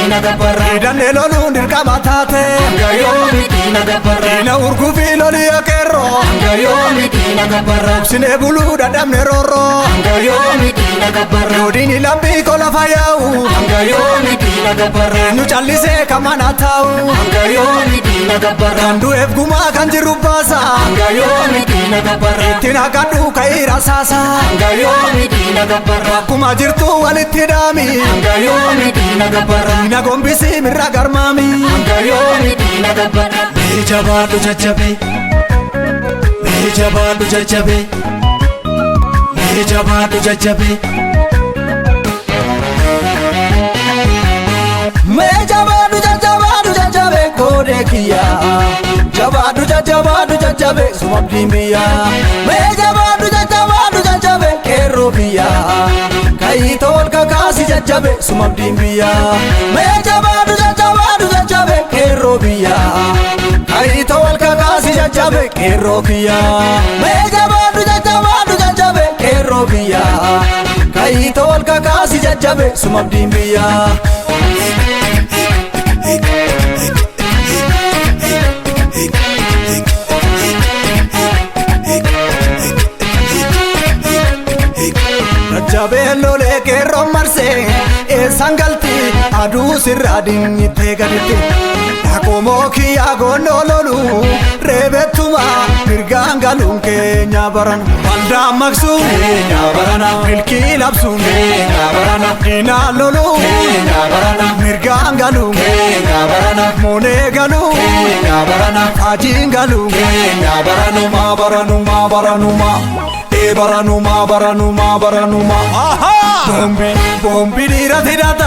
diina gabbarra hidhannee loluun dirqama taate hanga yoomi diina gabbarra diina urguufii lolii akeerroo hanga yoomi diina gabbarra sinee buluu dadhabne roorroo hanga yoomi diina gabbarra yoodiini lambii kola fayyaa'u hanga yoomi diina gabbarra nu callisee kamana taa'u hanga yoomi diina gabbarra kan du'eef gumaa kan jirru baasa hanga yoomi diina gabbarra ittiin haqadhu ka'ii rasaasa hanga yoomi diina gabbarra akkuma jirtu walitti dhaami hanga yoomi diina gabbarra diina gombisii mirra garmaami hanga yoomi diina gabbarra mee jabaadhu jajjabe mee jabaadhu jajjabe mee jabaadhu jajjabe mee jabaadhu jajjabaadhu jajjabe koodee kiyyaa jabaadhu jajjabaadhu jajjabe sumabdiin biyyaa mee jabaadhu jajjabaadhu jajjabe qeerroo biyyaa ka'ii tol kakaasi jajjabe sumabdiin biyyaa mee jabaadhu jajjabaadhu jajjabe qeerroo biyyaa ka'ii tol kakaasi jajjabe qeerroo kiyyaa mee jabaadhu jajjabaadhu jajjabe qeerroo biyyaa ka'ii tol kakaasi jajjabe sumabdiin biyyaa jajjabee lolee qeerroon marsee eessan galti aduu sirraa dinnittee gaditti akkuma kiyyaa goonnoo lolu reebettuma mirgaan galuun keenya barana waldaan maqsuun keenya barana milkii labsuun keenya barana diinaan loluun keenya barana mirgaan galuun keenya barana moonee galuun keenya barana ajiin galuun keenya baranuma baranuma baranuma baranuma baranuma baranuma bombi bombi dhiirati